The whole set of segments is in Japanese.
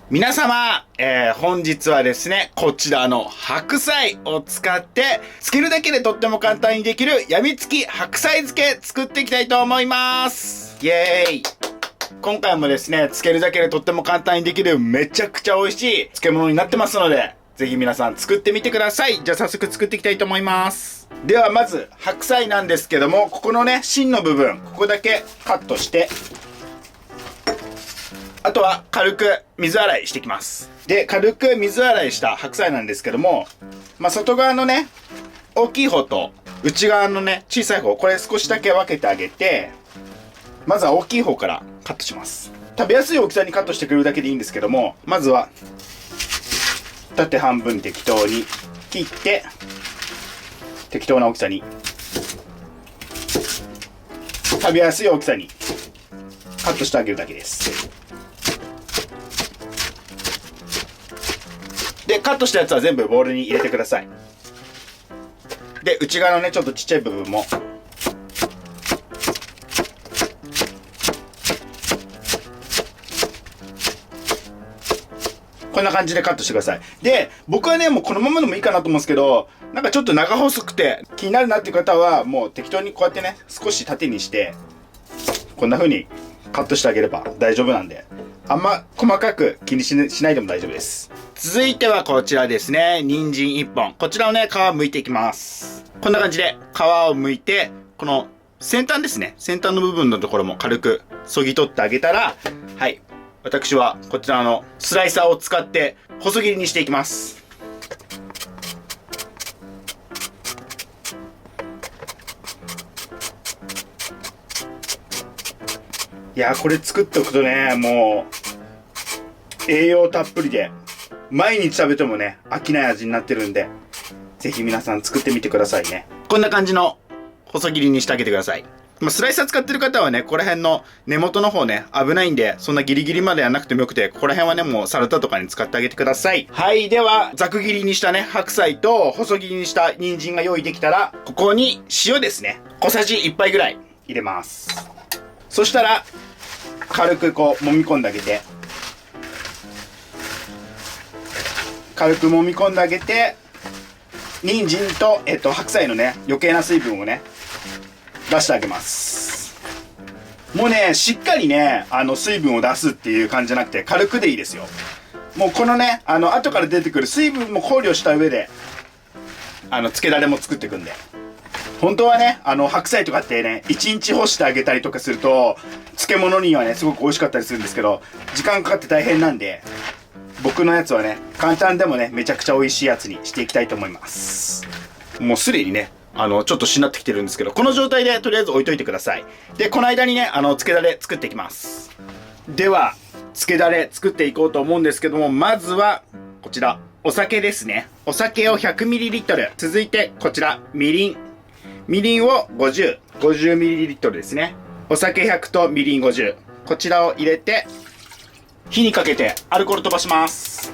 皆様、本日はですね、こちらの白菜を使って、漬けるだけでとっても簡単にできる、やみつき白菜漬け作っていきたいと思います。イエーイ。今回もですね、漬けるだけでとっても簡単にできる、めちゃくちゃ美味しい漬物になってますので、ぜひ皆さん作ってみてください。じゃあ早速作っていきたいと思います。ではまず、白菜なんですけども、ここのね、芯の部分、ここだけカットして、あとは軽く水洗いしていきます。で、軽く水洗いした白菜なんですけども、外側のね、大きい方と内側のね、小さい方、これ少しだけ分けてあげて、まずは大きい方からカットします。食べやすい大きさにカットしてくれるだけでいいんですけども、まずは縦半分に適当に切って、適当な大きさに、食べやすい大きさにカットしてあげるだけです。で、カットしたやつは全部ボウルに入れてください。で、内側のね、ちょっとちっちゃい部分も。こんな感じでカットしてください。で、僕はね、もうこのままでもいいかなと思うんですけど、なんかちょっと長細くて気になるなっていう方は、もう適当にこうやってね、少し縦にして、こんな風にカットしてあげれば大丈夫なんで、あんま細かく気にしないでも大丈夫です。続いてはこちらですね。人参1本。こちらをね、皮を剥いていきます。こんな感じで皮を剥いて、この先端ですね。先端の部分のところも軽く削ぎ取ってあげたら、はい。私はこちらのスライサーを使って細切りにしていきます。いやー、これ作っておくとね、もう栄養たっぷりで毎日食べてもね、飽きない味になってるんで、ぜひ皆さん作ってみてくださいね。こんな感じの細切りにしてあげてください。スライサー使ってる方はね、ここら辺の根元の方ね、危ないんで、そんなギリギリまでやらなくてもよくて、ここら辺はね、もうサラダとかに使ってあげてください。はい、では、ざく切りにしたね、白菜と細切りにした人参が用意できたら、ここに塩ですね、小さじ1杯ぐらい入れます。そしたら、軽くこう、揉み込んであげて、軽く揉み込んであげて、人参と、白菜のね、余計な水分をね、出してあげます。もうね、しっかりね、水分を出すっていう感じじゃなくて、軽くでいいですよ。もうこのね、後から出てくる水分も考慮した上で、漬けだれも作っていくんで。本当はね、白菜とかってね、1日干してあげたりとかすると、漬物にはね、すごく美味しかったりするんですけど、時間かかって大変なんで、僕のやつはね、簡単でもね、めちゃくちゃ美味しいやつにしていきたいと思います。もうすでにね、ちょっとしなってきてるんですけど、この状態でとりあえず置いといてください。で、この間にね、漬けだれ作っていきます。では、漬けだれ作っていこうと思うんですけども、まずは、こちら、お酒ですね。お酒を 100ml。続いて、こちら、みりん。みりんを50ml ですね。お酒100とみりん50。こちらを入れて、火にかけてアルコール飛ばします。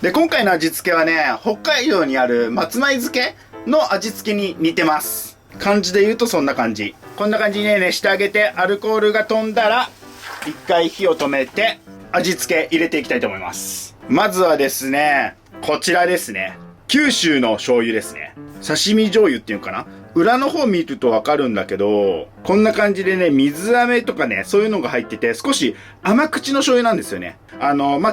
で、今回の味付けはね、北海道にある松前漬けの味付けに似てます。漢字で言うとそんな感じ。こんな感じにね、熱してあげて、アルコールが飛んだら、一回火を止めて、味付け入れていきたいと思います。まずはですね、こちらですね。九州の醤油ですね。刺身醤油っていうのかな？裏の方見るとわかるんだけど、こんな感じでね、水飴とかね、そういうのが入ってて、少し甘口の醤油なんですよね。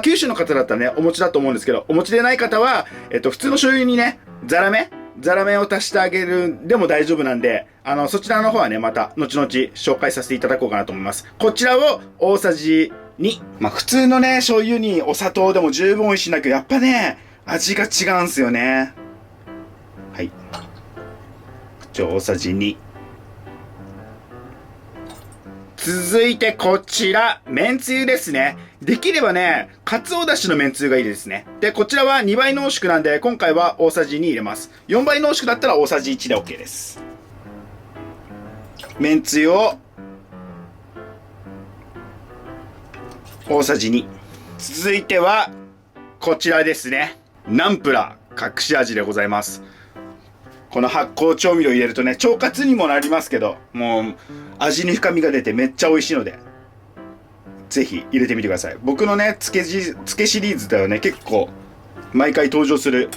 九州の方だったらね、お餅だと思うんですけど、お餅でない方は、普通の醤油にね、ザラメを足してあげるでも大丈夫なんで、そちらの方はね、また、後々紹介させていただこうかなと思います。こちらを大さじ2。普通のね、醤油にお砂糖でも十分美味しいんだけど、やっぱね、味が違うんすよね。はい。大さじ2。続いてこちら、めんつゆですね。できればね、かつおだしのめんつゆがいいですね。で、こちらは2倍濃縮なんで、今回は大さじ2入れます。4倍濃縮だったら大さじ1で OK です。めんつゆを大さじ2。続いては、こちらですね。ナンプラー隠し味でございます。この発酵調味料入れるとね、腸活にもなりますけど、もう味に深みが出てめっちゃ美味しいので、ぜひ入れてみてください。僕のねつけシリーズではね結構毎回登場する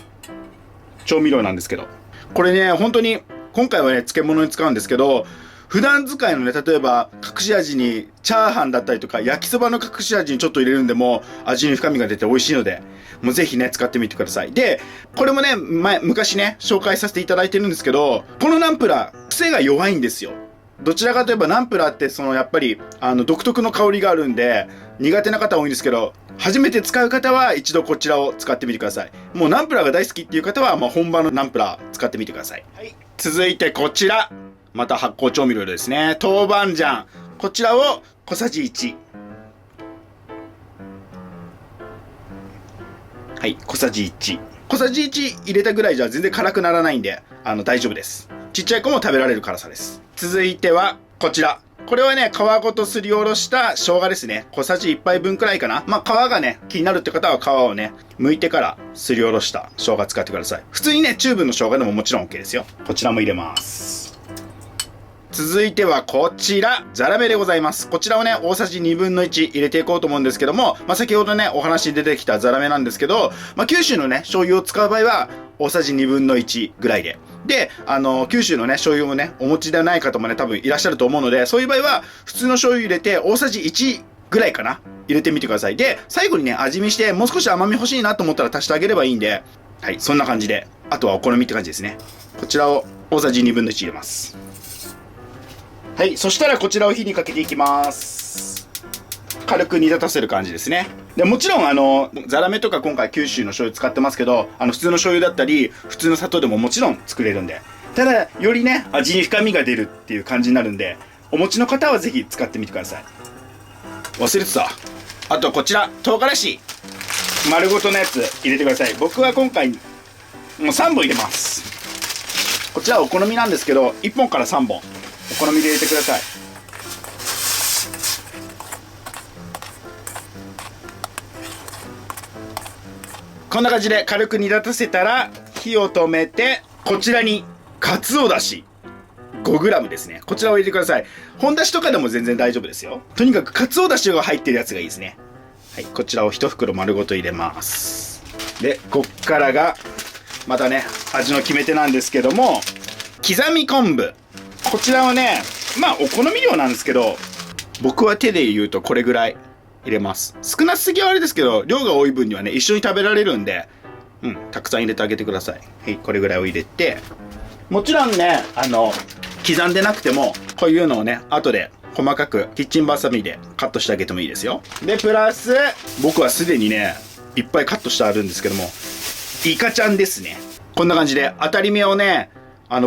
調味料なんですけど、これね本当に今回はね漬物に使うんですけど、普段使いのね、例えば隠し味にチャーハンだったりとか焼きそばの隠し味にちょっと入れるんでも味に深みが出て美味しいので、もうぜひね使ってみてください。でこれもね昔ね紹介させていただいてるんですけど、このナンプラー癖が弱いんですよ。どちらかといえばナンプラーってやっぱり独特の香りがあるんで苦手な方多いんですけど、初めて使う方は一度こちらを使ってみてください。もうナンプラーが大好きっていう方は本場のナンプラー使ってみてください。はい、続いてこちらまた発酵調味料ですね。豆板醤、こちらを小さじ1、はい、小さじ1入れたぐらいじゃ全然辛くならないんで大丈夫です。ちっちゃい子も食べられる辛さです。続いてはこちら、これはね皮ごとすりおろした生姜ですね。小さじ1杯分くらいかな。皮がね気になるって方は皮をね剥いてからすりおろした生姜使ってください。普通にねチューブの生姜でももちろん OK ですよ。こちらも入れます。続いてはこちらザラメでございます。こちらをね大さじ1/2入れていこうと思うんですけども、先ほどねお話に出てきたザラメなんですけど、九州のね醤油を使う場合は大さじ1/2ぐらいで、九州のね醤油をねお持ちでない方もね多分いらっしゃると思うので、そういう場合は普通の醤油入れて大さじ1ぐらいかな入れてみてください。で最後にね味見してもう少し甘み欲しいなと思ったら足してあげればいいんで、はい、そんな感じで、あとはお好みって感じですね。こちらを大さじ1/2入れます。はい、そしたらこちらを火にかけていきます。軽く煮立たせる感じですね。でもちろんザラメとか今回九州の醤油使ってますけど、普通の醤油だったり普通の砂糖でももちろん作れるんで、ただよりね味に深みが出るっていう感じになるんで、お持ちの方はぜひ使ってみてください。忘れてた、あとこちら唐辛子丸ごとのやつ入れてください。僕は今回もう3本入れます。こちらはお好みなんですけど1本から3本お好みで入れてください。こんな感じで軽く煮立たせたら火を止めて、こちらにかつおだし 5g ですね。こちらを入れてください。本だしとかでも全然大丈夫ですよ。とにかくかつおだしが入ってるやつがいいですね。はい、こちらを1袋丸ごと入れます。でこっからがまたね味の決め手なんですけども、刻み昆布、こちらはねお好み量なんですけど、僕は手で言うとこれぐらい入れます。少なすぎはあれですけど量が多い分にはね一緒に食べられるんで、たくさん入れてあげてください。はい、これぐらいを入れて、もちろんね刻んでなくてもこういうのをね後で細かくキッチンバサミでカットしてあげてもいいですよ。でプラス僕はすでにねいっぱいカットしてあるんですけども、イカちゃんですね。こんな感じで当たり目をね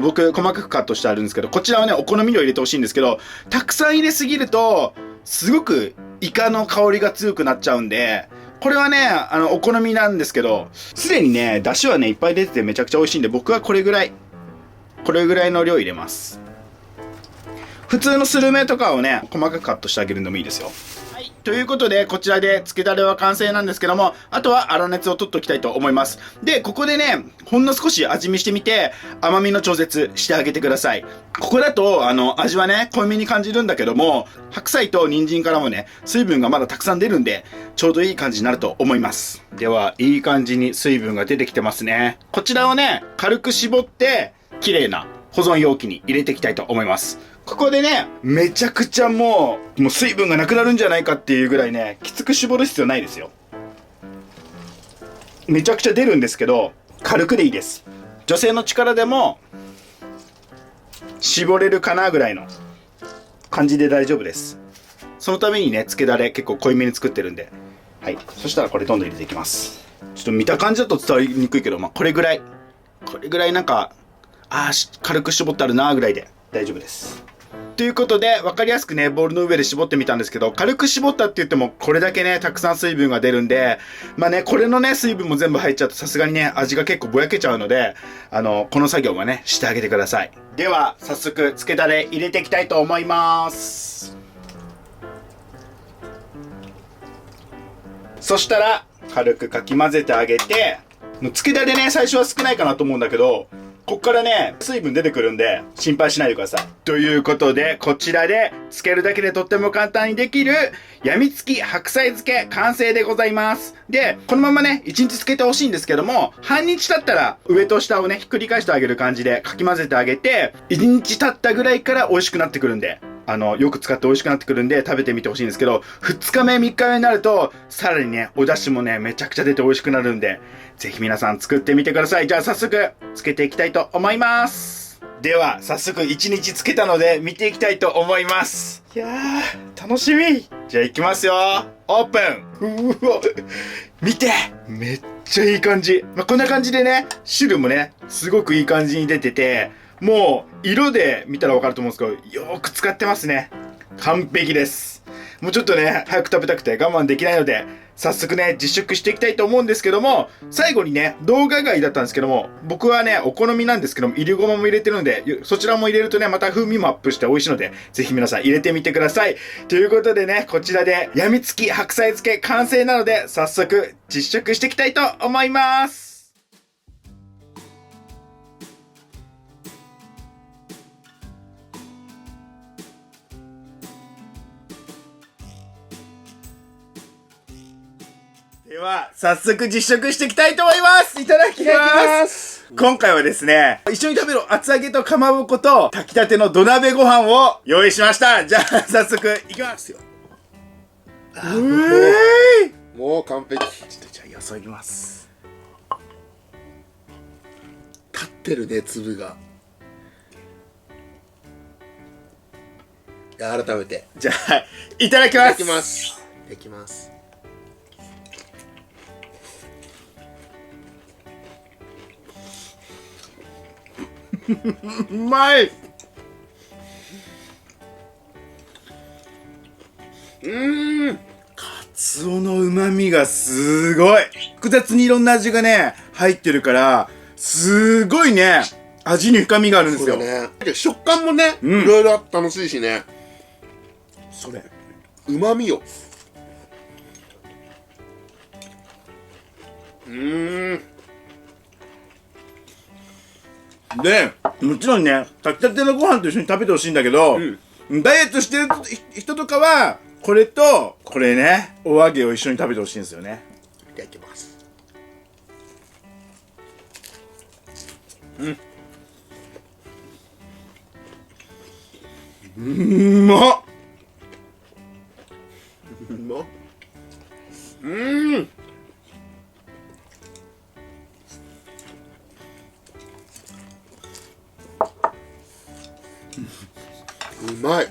僕細かくカットしてあるんですけど、こちらはねお好み量入れてほしいんですけど、たくさん入れすぎるとすごくイカの香りが強くなっちゃうんで、これはねお好みなんですけど、すでにね出汁はねいっぱい出ててめちゃくちゃ美味しいんで、僕はこれぐらいの量入れます。普通のスルメとかをね細かくカットしてあげるのもいいですよ。はい、ということでこちらで漬けだれは完成なんですけども、あとは粗熱を取っておきたいと思います。でここでねほんの少し味見してみて甘みの調節してあげてください。ここだと味はね濃いめに感じるんだけども、白菜と人参からもね水分がまだたくさん出るんでちょうどいい感じになると思います。ではいい感じに水分が出てきてますね。こちらをね軽く絞って綺麗な保存容器に入れていきたいと思います。ここでねめちゃくちゃもう水分がなくなるんじゃないかっていうぐらいねきつく絞る必要ないですよ。めちゃくちゃ出るんですけど軽くでいいです。女性の力でも絞れるかなぐらいの感じで大丈夫です。そのためにね漬けだれ結構濃いめに作ってるんで、はい、そしたらこれどんどん入れていきます。ちょっと見た感じだと伝わりにくいけど、これぐらいなんか軽く絞ってあるなぐらいで大丈夫です。ということで分かりやすくねボウルの上で絞ってみたんですけど、軽く絞ったって言ってもこれだけねたくさん水分が出るんで、これのね水分も全部入っちゃうとさすがにね味が結構ぼやけちゃうのでこの作業はねしてあげてください。では早速漬けだれ入れていきたいと思います。そしたら軽くかき混ぜてあげて、漬けだれね最初は少ないかなと思うんだけどこっからね、水分出てくるんで、心配しないでください。ということで、こちらで、漬けるだけでとっても簡単にできる、やみつき白菜漬け完成でございます。で、このままね、1日漬けてほしいんですけども、半日経ったら、上と下をね、ひっくり返してあげる感じで、かき混ぜてあげて、1日経ったぐらいから美味しくなってくるんで、よく使って美味しくなってくるんで食べてみてほしいんですけど、2日目、3日目になると、さらにね、お出汁もね、めちゃくちゃ出て美味しくなるんで、ぜひ皆さん作ってみてください。じゃあ早速、漬けていきたいと思います。では、早速1日漬けたので、見ていきたいと思います。いやー、楽しみ。じゃあ行きますよ。オープン。うわ、見て、めっちゃいい感じ。こんな感じでね、汁もね、すごくいい感じに出てて、もう、色で見たらわかると思うんですけど、よーく使ってますね。完璧です。もうちょっとね、早く食べたくて我慢できないので、早速ね、実食していきたいと思うんですけども、最後にね、動画外だったんですけども、僕はね、お好みなんですけども、いりごまも入れてるので、そちらも入れるとね、また風味もアップして美味しいので、ぜひ皆さん入れてみてください。ということでね、こちらで、やみつき白菜漬け完成なので、早速、実食していきたいと思います。では、早速実食していきたいと思います。いただきます。今回はですね、一緒に食べる厚揚げとかまぼこと炊きたての土鍋ご飯を用意しました。じゃあ、早速いきますよ。もう完璧。ちょっとじゃあ、よそいきます。立ってるね、粒が。改めて。じゃあ、いただきます。いただきます。いただきます。うまい。カツオの旨味がすごい複雑にいろんな味がね入ってるから、すごいね味に深みがあるんですよ。そうだね。食感もね、いろいろ楽しいしね。それ旨味よ。で、もちろんね、炊きたてのご飯と一緒に食べてほしいんだけど、ダイエットしてる人とかは、これと、これね、お揚げを一緒に食べてほしいんですよね。いただきます。うまっ。うまっ。うまい。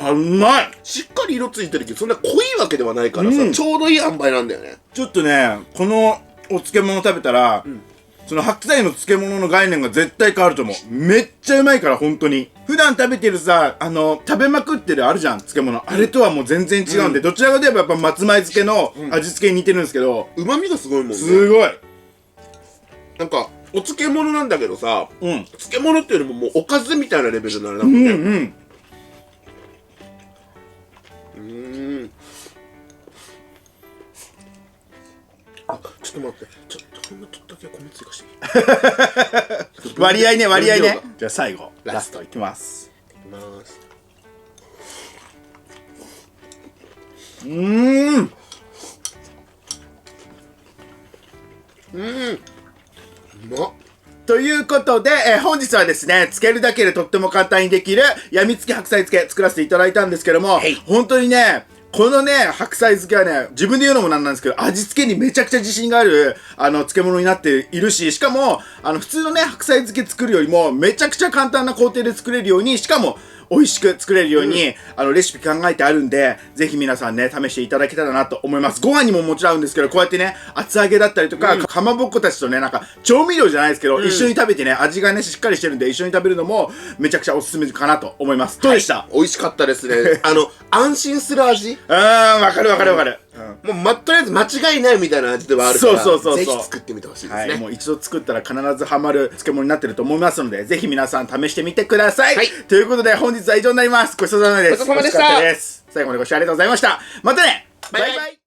あ、うまい。しっかり色ついてるけど、そんな濃いわけではないからさ、ちょうどいい塩梅なんだよね。ちょっとね、このお漬物食べたら、その白菜の漬物の概念が絶対変わると思う。めっちゃうまいから、本当に。普段食べてるさ、食べまくってるあるじゃん、漬物。あれとはもう全然違うんで、どちらかといえばやっぱ松前漬けの味付けに似てるんですけど、旨味がすごいもんね。すごい。なんか、お漬物なんだけどさ、漬物っていうよりももうおかずみたいなレベルになるな。あ、ちょっと待って、ほんのちょっとだけ米追加していい？割合ね、割合ね。じゃあ最後、ラストいきます。いきます。うまっ。ということで、本日はですね、漬けるだけでとっても簡単にできる、やみつき白菜漬け作らせていただいたんですけども、本当にね、このね、白菜漬けはね、自分で言うのもなんなんですけど、味付けにめちゃくちゃ自信がある、漬物になっているし、しかも、普通のね、白菜漬け作るよりも、めちゃくちゃ簡単な工程で作れるように、しかも、美味しく作れるように、レシピ考えてあるんで、ぜひ皆さんね、試していただけたらなと思います。ご飯にももちろん合うんですけど、こうやってね、厚揚げだったりとか、かまぼっこたちとね、なんか、調味料じゃないですけど、一緒に食べてね、味がね、しっかりしてるんで、一緒に食べるのも、めちゃくちゃおすすめかなと思います。どうでした？美味しかったですね。安心する味。わかるわかるわかる。もうとりあえず間違いないみたいな味ではあるから、ぜひ作ってみてほしいですね。はい、もう一度作ったら必ずハマる漬物になってると思いますので、ぜひ皆さん試してみてください。ということで、本日は以上になります。ごちそうさまです。ごちそうさまでした。最後までご視聴ありがとうございました。またね。バイバイ。